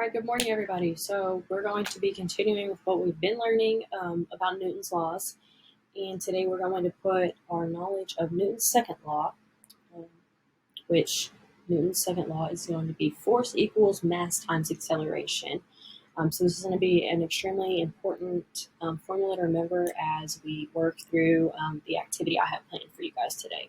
All right, good morning, everybody. So we're going to be continuing with what we've been learning about Newton's laws. And today we're going to put our knowledge of Newton's second law, um, which Newton's second law is going to be force equals mass times acceleration. So this is going to be an extremely important formula to remember as we work through the activity I have planned for you guys today.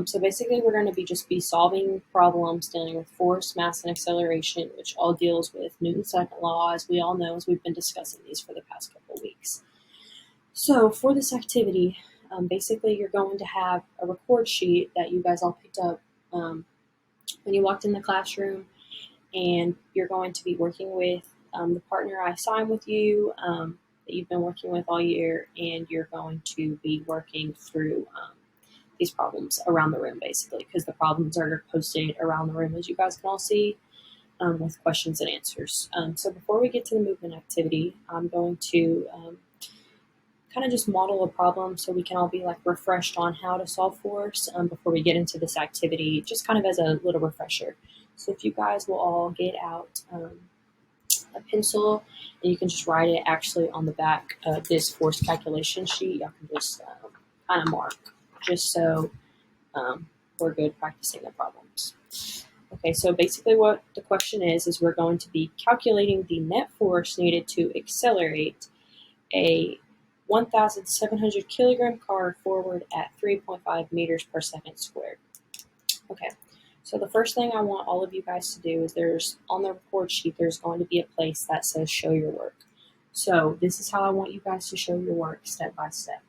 So basically, we're going to just be solving problems dealing with force, mass, and acceleration, which all deals with Newton's second law, as we all know, as we've been discussing these for the past couple of weeks. So for this activity, basically, you're going to have a record sheet that you guys all picked up when you walked in the classroom, and you're going to be working with the partner I assigned with you that you've been working with all year, and you're going to be working through these problems around the room, basically, because the problems are posted around the room, as you guys can all see, with questions and answers. So before we get to the movement activity, I'm going to kind of just model a problem so we can all be like refreshed on how to solve force before we get into this activity, just kind of as a little refresher. So if you guys will all get out a pencil, and you can just write it actually on the back of this force calculation sheet. Y'all can just kind of mark, just so we're good practicing the problems. Okay, so basically what the question is we're going to be calculating the net force needed to accelerate a 1,700 kilogram car forward at 3.5 meters per second squared. Okay, so the first thing I want all of you guys to do is on the report sheet, there's going to be a place that says show your work. So this is how I want you guys to show your work step by step.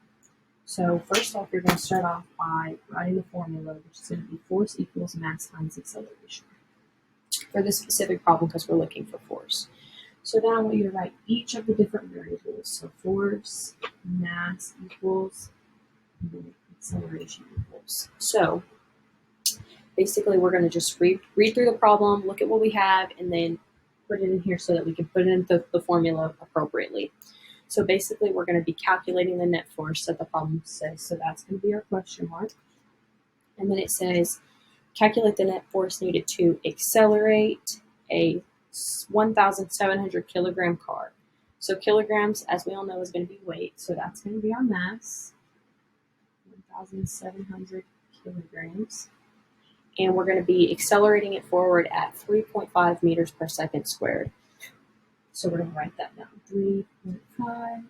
So first off, you're going to start off by writing the formula, which is going to be force equals mass times acceleration for this specific problem because we're looking for force. So then I want you to write each of the different variables. So force, mass equals, and then acceleration equals. So basically, we're going to just read through the problem, look at what we have, and then put it in here so that we can put it into the formula appropriately. So basically, we're going to be calculating the net force that the problem says. So that's going to be our question mark. And then it says, calculate the net force needed to accelerate a 1,700 kilogram car. So kilograms, as we all know, is going to be weight. So that's going to be our mass, 1,700 kilograms. And we're going to be accelerating it forward at 3.5 meters per second squared. So we're going to write that down, 3.5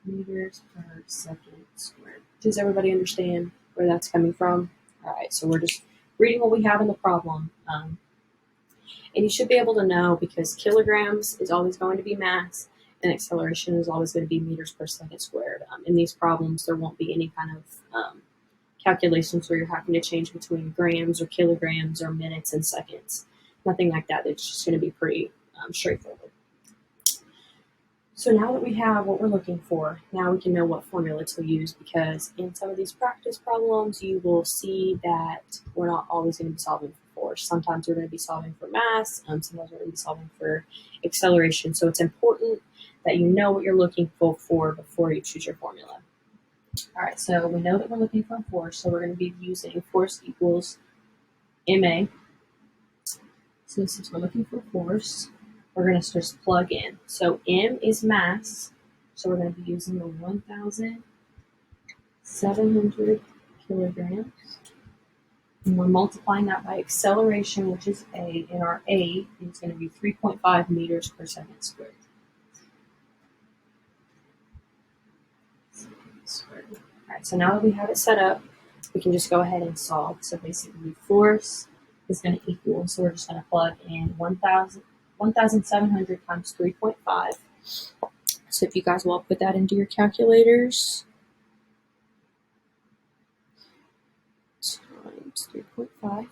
meters per second squared. Does everybody understand where that's coming from? All right, so we're just reading what we have in the problem. And you should be able to know because kilograms is always going to be mass and acceleration is always going to be meters per second squared. In these problems, there won't be any kind of calculations where you're having to change between grams or kilograms or minutes and seconds. Nothing like that. It's just going to be pretty straightforward. So now that we have what we're looking for, now we can know what formula to use because in some of these practice problems, you will see that we're not always going to be solving for force. Sometimes we're going to be solving for mass, sometimes we're going to be solving for acceleration. So it's important that you know what you're looking for before you choose your formula. All right, so we know that we're looking for force, so we're going to be using force equals ma. So since we're looking for force, we're going to just plug in. So m is mass, so we're going to be using the 1,700 kilograms. And we're multiplying that by acceleration, which is a, and our a is going to be 3.5 meters per second squared. All right, so now that we have it set up, we can just go ahead and solve. So basically force is going to equal, so we're just going to plug in 1,700 times 3.5. So if you guys will put that into your calculators, times 3.5, you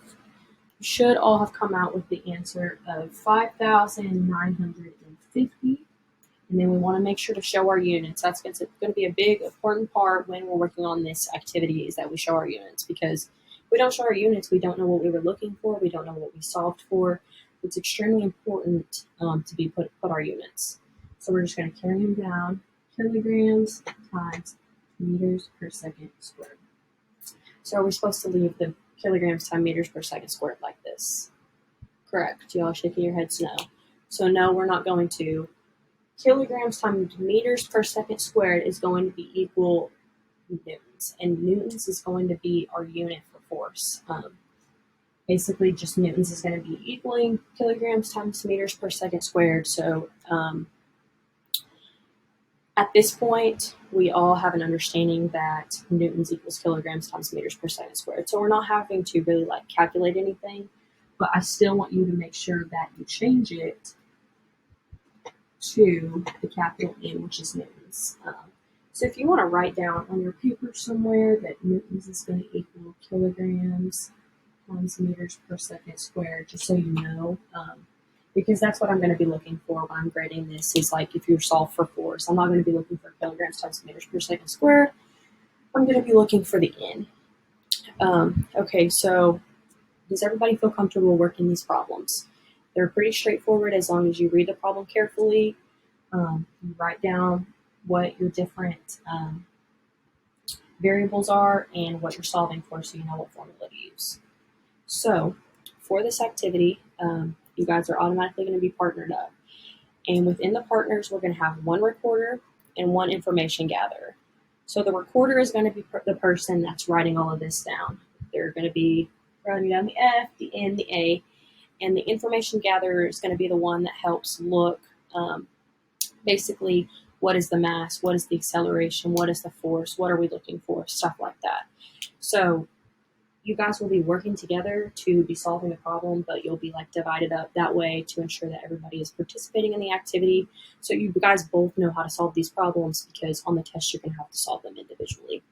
should all have come out with the answer of 5,950. And then we want to make sure to show our units. That's going to be a big, important part when we're working on this activity is that we show our units because if we don't show our units, we don't know what we were looking for. We don't know what we solved for. It's extremely important to be put our units. So we're just going to carry them down, kilograms times meters per second squared. So are we supposed to leave the kilograms times meters per second squared like this? Correct. Y'all shaking your heads no. So no, we're not going to. Kilograms times meters per second squared is going to be equal newtons, and newtons is going to be our unit for force. Basically, just newtons is going to be equaling kilograms times meters per second squared. So at this point, we all have an understanding that newtons equals kilograms times meters per second squared. So we're not having to really calculate anything, but I still want you to make sure that you change it to the capital N, which is newtons. So if you want to write down on your paper somewhere that newtons is going to equal kilograms times meters per second squared, just so you know, because that's what I'm going to be looking for when I'm grading this, is if you solve for force. I'm not going to be looking for kilograms times meters per second squared. I'm going to be looking for the N. Okay, so does everybody feel comfortable working these problems? They're pretty straightforward as long as you read the problem carefully. You write down what your different variables are and what you're solving for, so you know what formula to use. So for this activity, you guys are automatically going to be partnered up. And within the partners, we're going to have one recorder and one information gatherer. So the recorder is going to be the person that's writing all of this down. They're going to be writing down the F, the N, the A, and the information gatherer is going to be the one that helps look basically what is the mass, what is the acceleration, what is the force, what are we looking for, stuff like that. So you guys will be working together to be solving the problem, but you'll be divided up that way to ensure that everybody is participating in the activity. So you guys both know how to solve these problems, because on the test you're going to have to solve them individually.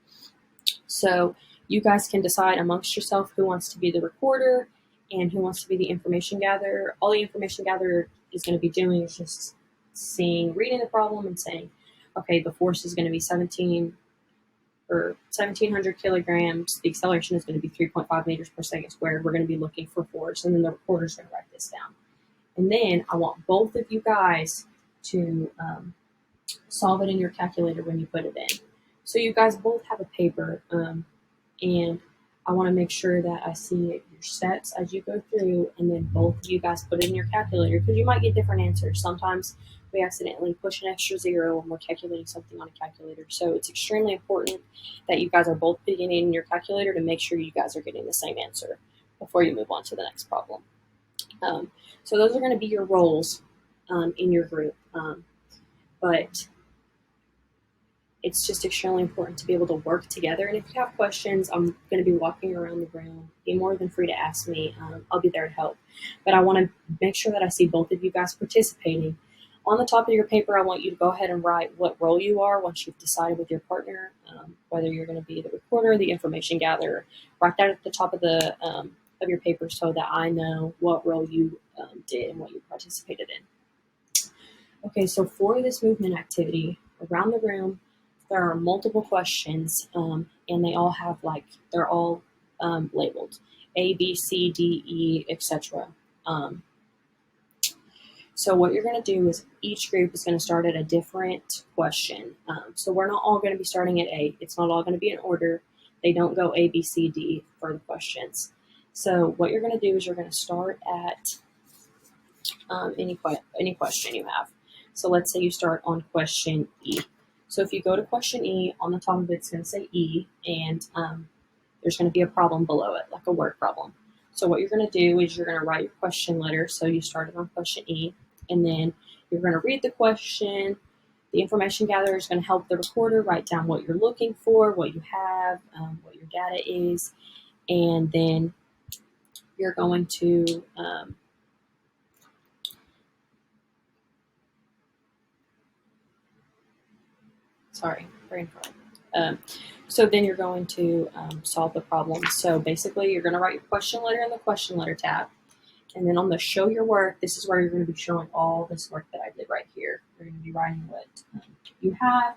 So you guys can decide amongst yourself who wants to be the recorder and who wants to be the information gatherer. All the information gatherer is going to be doing is just reading the problem and saying, okay, the force is going to be 1,700 kilograms. The acceleration is going to be 3.5 meters per second squared. We're going to be looking for force, and then the recorder is going to write this down. And then I want both of you guys to solve it in your calculator when you put it in. So you guys both have a paper, and I want to make sure that I see your steps as you go through, and then both of you guys put it in your calculator, because you might get different answers. Sometimes we accidentally push an extra zero when we're calculating something on a calculator. So it's extremely important that you guys are both putting it in your calculator to make sure you guys are getting the same answer before you move on to the next problem. So those are going to be your roles in your group. But it's just extremely important to be able to work together. And if you have questions, I'm going to be walking around the room. Be more than free to ask me. I'll be there to help. But I want to make sure that I see both of you guys participating. On the top of your paper, I want you to go ahead and write what role you are once you've decided with your partner, whether you're going to be the recorder or the information gatherer. Write that at the top of your paper so that I know what role you did and what you participated in. Okay, so for this movement activity, around the room, there are multiple questions, and they all have they're all labeled A, B, C, D, E, etc. So what you're going to do is each group is going to start at a different question. So we're not all going to be starting at A. It's not all going to be in order. They don't go A, B, C, D for the questions. So what you're going to do is you're going to start at any question you have. So let's say you start on question E. So if you go to question E, on the top of it's going to say E, and there's going to be a problem below it, like a word problem. So what you're going to do is you're going to write your question letter. So you started on question E, and then you're going to read the question. The information gatherer is going to help the recorder write down what you're looking for, what you have, what your data is, and then you're going to brain fart. So then you're going to solve the problem. So basically, you're going to write your question letter in the question letter tab. And then on the show your work, this is where you're going to be showing all this work that I did right here. You're going to be writing what you have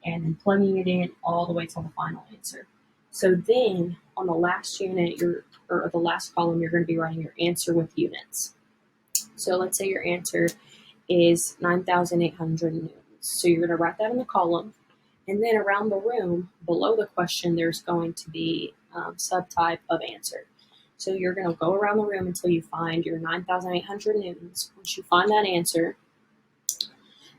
and then plugging it in all the way to the final answer. So then on the last unit, or the last column, you're going to be writing your answer with units. So let's say your answer is 9,800 newtons. So you're going to write that in the column. And then around the room, below the question, there's going to be subtype of answer. So you're going to go around the room until you find your 9,800 newtons. Once you find that answer,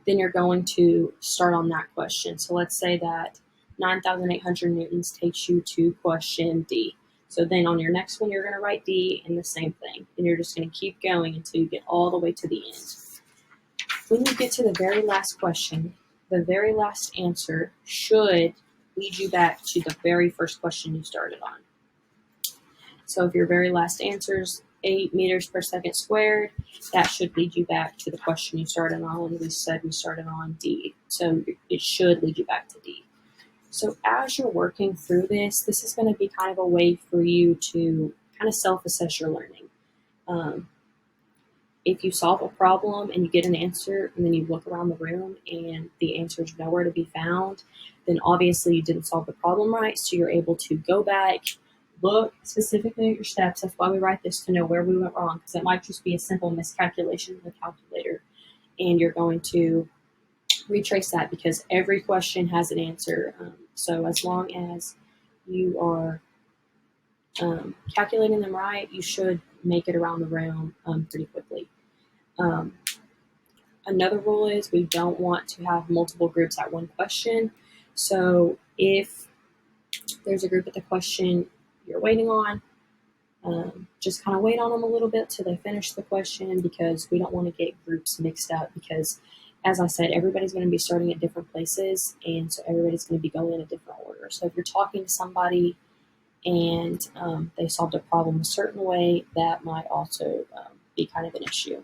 then you're going to start on that question. So let's say that 9,800 newtons takes you to question D. So then on your next one, you're going to write D and the same thing. And you're just going to keep going until you get all the way to the end. When you get to the very last question, the very last answer should lead you back to the very first question you started on. So if your very last answer is 8 meters per second squared, that should lead you back to the question you started on. We said we started on D, so it should lead you back to D. So as you're working through this is going to be kind of a way for you to kind of self-assess your learning. If you solve a problem and you get an answer and then you look around the room and the answer is nowhere to be found, then obviously you didn't solve the problem right, so you're able to go back, look specifically at your steps. That's why we write this, to know where we went wrong, because it might just be a simple miscalculation in the calculator, and you're going to retrace that because every question has an answer. So as long as you are calculating them right, you should make it around the room pretty quickly. Another rule is we don't want to have multiple groups at one question. So if there's a group at the question you're waiting on, just kind of wait on them a little bit till they finish the question, because we don't want to get groups mixed up, because as I said, everybody's going to be starting at different places, and so everybody's going to be going in a different order. So if you're talking to somebody and they solved a problem a certain way, that might also be kind of an issue.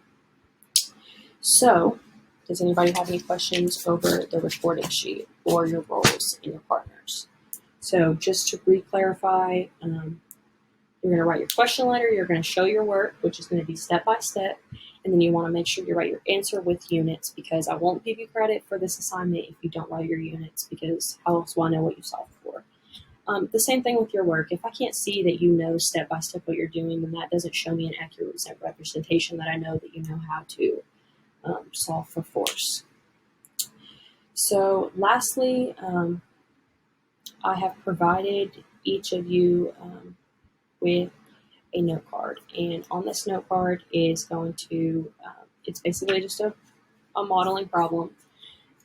So does anybody have any questions over the recording sheet or your roles and your partners? So just to re-clarify, you're going to write your question letter, you're going to show your work, which is going to be step by step, and then you want to make sure you write your answer with units, because I won't give you credit for this assignment if you don't write your units, because how else will I know what you solved for? The same thing with your work. If I can't see that you know step by step what you're doing, then that doesn't show me an accurate representation that I know that you know how to solve for force. So lastly, I have provided each of you with a note card, and on this note card is going to, it's basically just a modeling problem.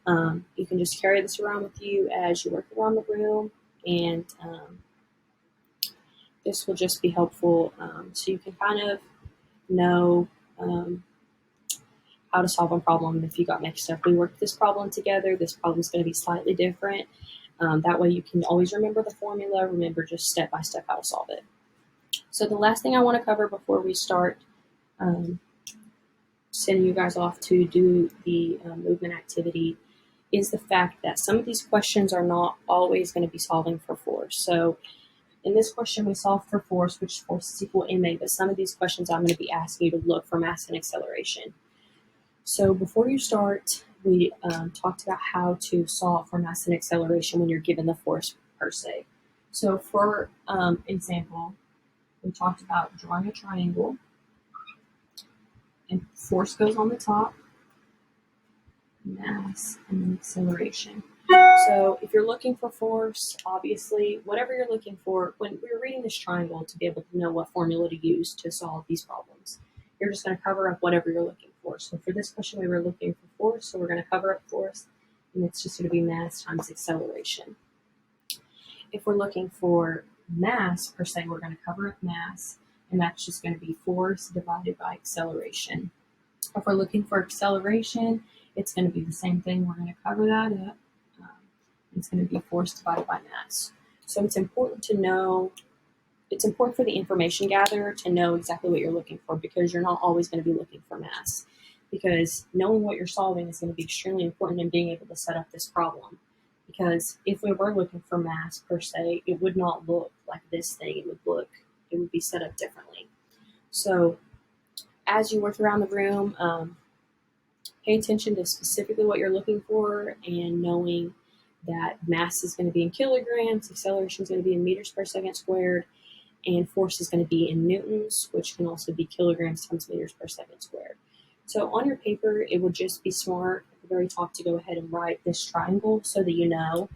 You can just carry this around with you as you work around the room, and this will just be helpful so you can kind of know how to solve a problem if you got mixed up. We worked this problem together. This problem is going to be slightly different. That way you can always remember the formula, remember just step by step how to solve it. So the last thing I want to cover before we start sending you guys off to do the movement activity is the fact that some of these questions are not always going to be solving for force. So in this question, we solve for force, which force is equal to ma, but some of these questions I'm going to be asking you to look for mass and acceleration. So before you start, we talked about how to solve for mass and acceleration when you're given the force per se. So for example, we talked about drawing a triangle, and force goes on the top, mass, and then acceleration. So if you're looking for force, obviously, whatever you're looking for, when we're reading this triangle to be able to know what formula to use to solve these problems, you're just going to cover up whatever you're looking for. So for this question, we were looking for force, so we're going to cover up force, and it's just going to be mass times acceleration. If we're looking for mass, per se, we're going to cover up mass, and that's just going to be force divided by acceleration. If we're looking for acceleration, it's going to be the same thing. We're going to cover that up. It's going to be force divided by mass. So it's important to know, it's important for the information gatherer to know exactly what you're looking for, because you're not always going to be looking for mass. Because knowing what you're solving is going to be extremely important in being able to set up this problem. Because if we were looking for mass per se, it would not look like this thing. It would be set up differently. So as you work around the room, pay attention to specifically what you're looking for, and knowing that mass is going to be in kilograms, acceleration is going to be in meters per second squared, and force is going to be in newtons, which can also be kilograms times meters per second squared. So on your paper, it would just be smart at the very top to go ahead and write this triangle so that you know,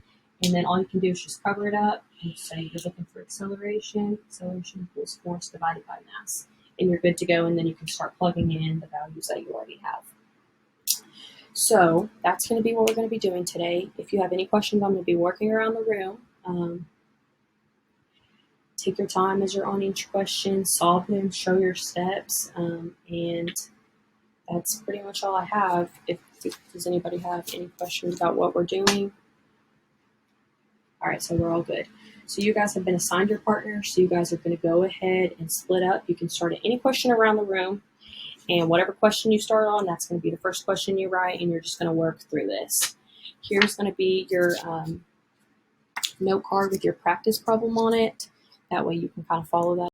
And then all you can do is just cover it up and say you're looking for acceleration. Acceleration equals force divided by mass. And you're good to go, and then you can start plugging in the values that you already have. So that's going to be what we're going to be doing today. If you have any questions, I'm going to be working around the room. Take your time as you're on each question, solve them, show your steps, and that's pretty much all I have. Does anybody have any questions about what we're doing? All right, so we're all good. So you guys have been assigned your partners, so you guys are going to go ahead and split up. You can start at any question around the room, and whatever question you start on, that's going to be the first question you write, and you're just going to work through this. Here's going to be your note card with your practice problem on it. That way you can kind of follow that